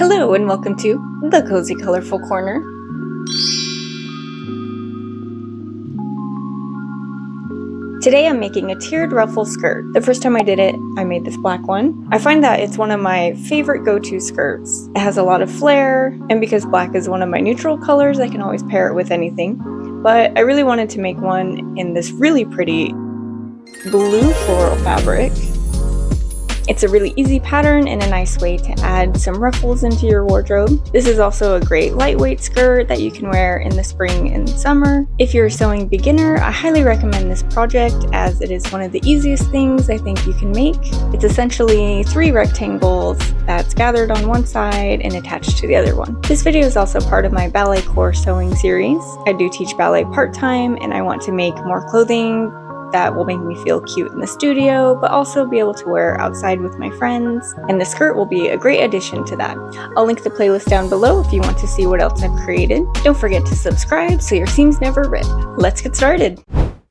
Hello and welcome to the Cozy Colorful Corner. Today I'm making a tiered ruffle skirt. The first time I did it, I made this black one. I find that it's one of my favorite go-to skirts. It has a lot of flair, and because black is one of my neutral colors, I can always pair it with anything. But I really wanted to make one in this really pretty blue floral fabric. It's a really easy pattern and a nice way to add some ruffles into your wardrobe. This is also a great lightweight skirt that you can wear in the spring and summer. If you're a sewing beginner, I highly recommend this project as it is one of the easiest things I think you can make. It's essentially 3 rectangles that's gathered on one side and attached to the other one. This video is also part of my balletcore sewing series. I do teach ballet part-time and I want to make more clothing that will make me feel cute in the studio, but also be able to wear outside with my friends, and the skirt will be a great addition to that. I'll link the playlist down below if you want to see what else I've created. Don't forget to subscribe so your seams never rip. Let's get started!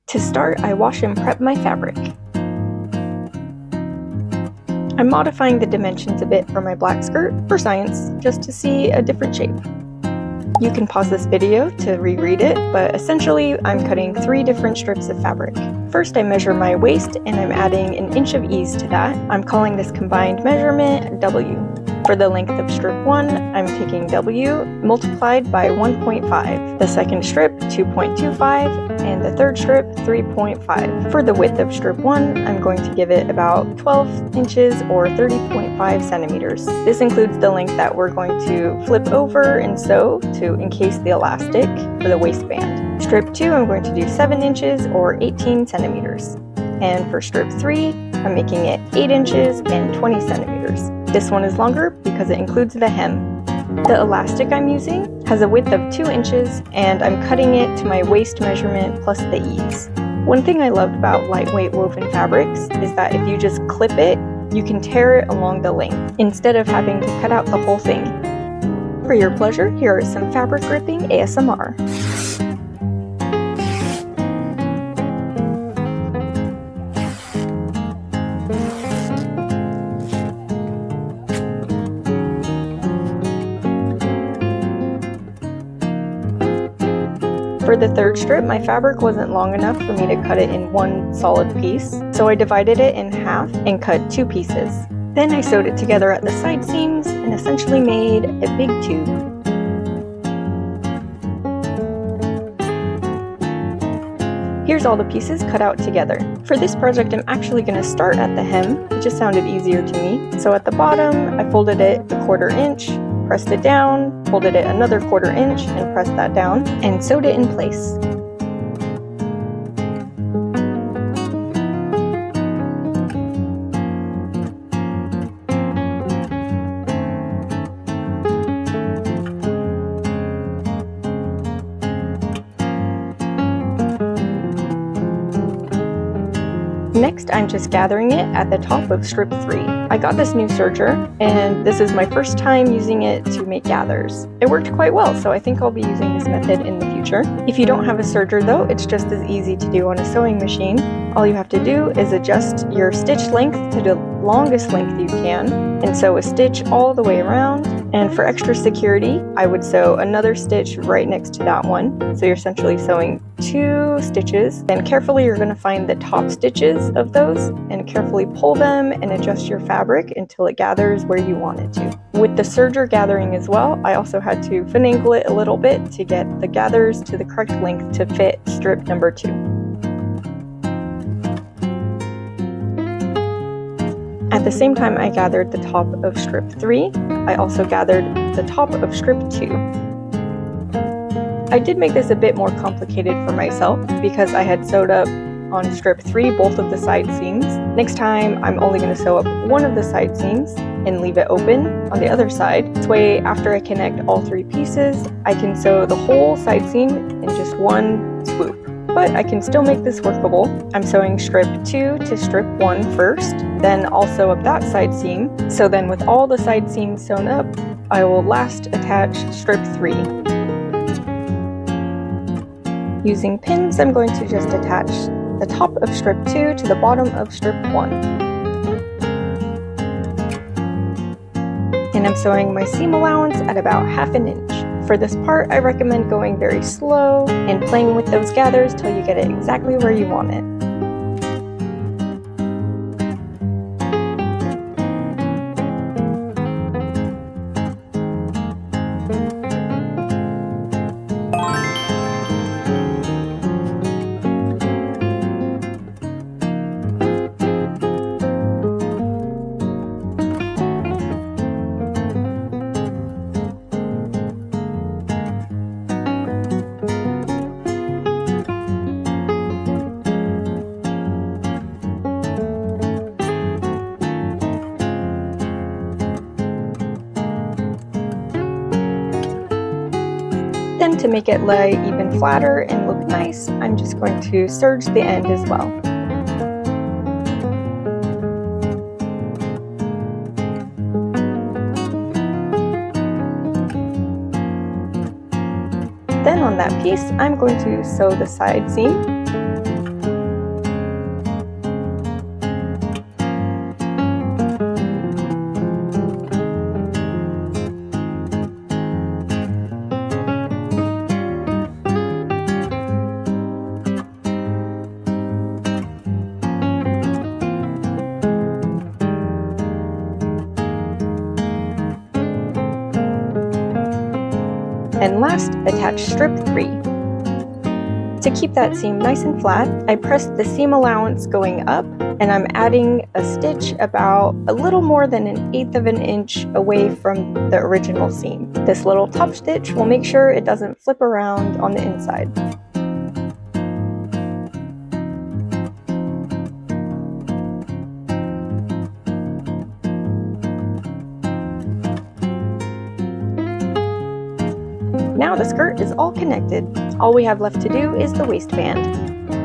To start, I wash and prep my fabric. I'm modifying the dimensions a bit for my black skirt for science, just to see a different shape. You can pause this video to reread it, but essentially I'm cutting 3 different strips of fabric. First I measure my waist and I'm adding an inch of ease to that. I'm calling this combined measurement W. For the length of strip 1, I'm taking W multiplied by 1.5, the second strip 2.25, and the third strip 3.5. For the width of strip 1, I'm going to give it about 12 inches or 30.5 centimeters. This includes the length that we're going to flip over and sew to encase the elastic for the waistband. Strip 2, I'm going to do 7 inches or 18 centimeters. And for strip 3, I'm making it 8 inches and 20 centimeters. This one is longer because it includes the hem. The elastic I'm using has a width of 2 inches and I'm cutting it to my waist measurement plus the ease. One thing I loved about lightweight woven fabrics is that if you just clip it, you can tear it along the length instead of having to cut out the whole thing. For your pleasure, here is some fabric ripping ASMR. For the third strip, my fabric wasn't long enough for me to cut it in one solid piece, so I divided it in half and cut 2 pieces. Then I sewed it together at the side seams and essentially made a big tube. Here's all the pieces cut out together. For this project, I'm actually going to start at the hem. It just sounded easier to me. So at the bottom, I folded it a 1/4 inch, pressed it down, folded it another 1/4 inch and pressed that down, and sewed it in place. Next, I'm just gathering it at the top of strip 3. I got this new serger, and this is my first time using it to make gathers. It worked quite well, so I think I'll be using this method in the future. If you don't have a serger though, it's just as easy to do on a sewing machine. All you have to do is adjust your stitch length to the longest length you can, and sew a stitch all the way around. And for extra security, I would sew another stitch right next to that one. So you're essentially sewing 2 stitches. Then carefully you're going to find the top stitches of those and carefully pull them and adjust your fabric until it gathers where you want it to. With the serger gathering as well, I also had to finagle it a little bit to get the gathers to the correct length to fit strip number 2. At the same time I gathered the top of strip 3, I also gathered the top of strip 2. I did make this a bit more complicated for myself because I had sewed up on strip 3 both of the side seams. Next time I'm only going to sew up one of the side seams and leave it open on the other side. This way, after I connect all 3 pieces, I can sew the whole side seam in just one swoop. But I can still make this workable. I'm sewing strip 2 to strip 1 first, then I'll sew up that side seam. So then with all the side seams sewn up, I will last attach strip 3. Using pins, I'm going to just attach the top of strip 2 to the bottom of strip 1. and I'm sewing my seam allowance at about 1/2 inch. For this part, I recommend going very slow and playing with those gathers till you get it exactly where you want it. Then to make it lay even flatter and look nice, I'm just going to serge the end as well. Then on that piece, I'm going to sew the side seam. And last, attach strip 3. To keep that seam nice and flat, I press the seam allowance going up, and I'm adding a stitch about a little more than 1/8 of an inch away from the original seam. This little top stitch will make sure it doesn't flip around on the inside. Now the skirt is all connected. All we have left to do is the waistband.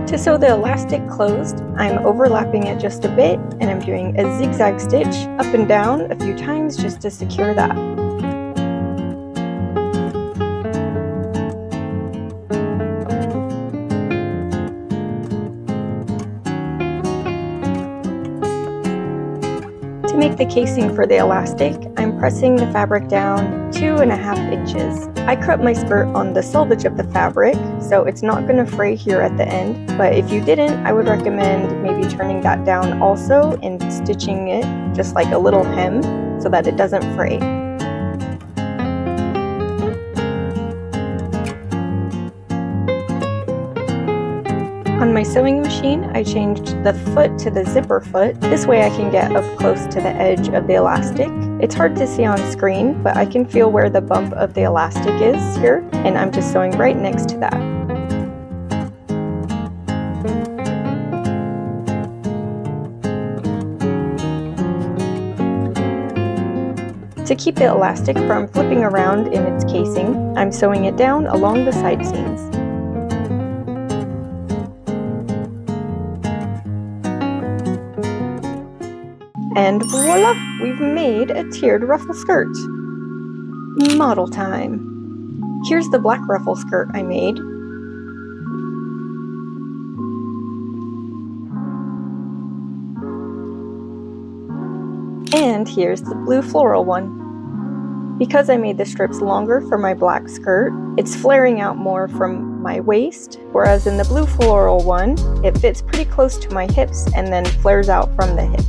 To sew the elastic closed, I'm overlapping it just a bit, and I'm doing a zigzag stitch up and down a few times just to secure that. To make the casing for the elastic, I'm pressing the fabric down 2.5 inches. I cut my skirt on the selvage of the fabric, so it's not going to fray here at the end, but if you didn't, I would recommend maybe turning that down also and stitching it just like a little hem so that it doesn't fray. On my sewing machine, I changed the foot to the zipper foot. This way I can get up close to the edge of the elastic. It's hard to see on screen, but I can feel where the bump of the elastic is here, and I'm just sewing right next to that. To keep the elastic from flipping around in its casing, I'm sewing it down along the side seams. And voila! We've made a tiered ruffle skirt. Model time. Here's the black ruffle skirt I made. And here's the blue floral one. Because I made the strips longer for my black skirt, it's flaring out more from my waist, whereas in the blue floral one, it fits pretty close to my hips and then flares out from the hip.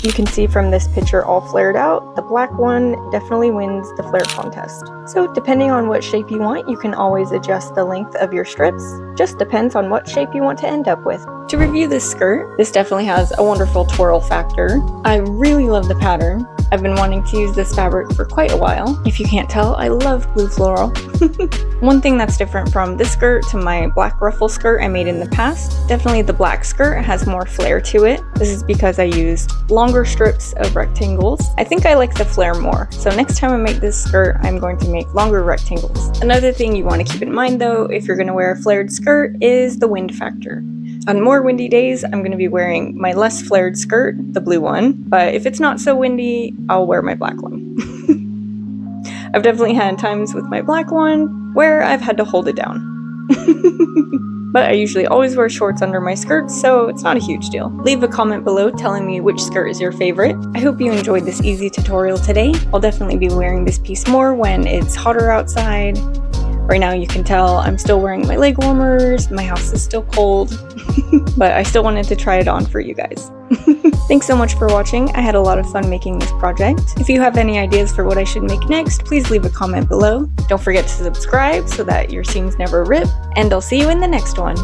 You can see from this picture all flared out, the black one definitely wins the flare contest. So depending on what shape you want, you can always adjust the length of your strips. Just depends on what shape you want to end up with. To review this skirt, this definitely has a wonderful twirl factor. I really love the pattern. I've been wanting to use this fabric for quite a while. If you can't tell, I love blue floral. One thing that's different from this skirt to my black ruffle skirt I made in the past, definitely the black skirt has more flare to it. This is because I used longer strips of rectangles. I think I like the flare more, so next time I make this skirt, I'm going to make longer rectangles. Another thing you want to keep in mind though, if you're going to wear a flared skirt, is the wind factor. On more windy days, I'm going to be wearing my less flared skirt, the blue one, but if it's not so windy, I'll wear my black one. I've definitely had times with my black one where I've had to hold it down. But I usually always wear shorts under my skirts, so it's not a huge deal. Leave a comment below telling me which skirt is your favorite. I hope you enjoyed this easy tutorial today. I'll definitely be wearing this piece more when it's hotter outside. Right now you can tell I'm still wearing my leg warmers, my house is still cold, but I still wanted to try it on for you guys. Thanks so much for watching. I had a lot of fun making this project. If you have any ideas for what I should make next, please leave a comment below. Don't forget to subscribe so that your seams never rip, and I'll see you in the next one.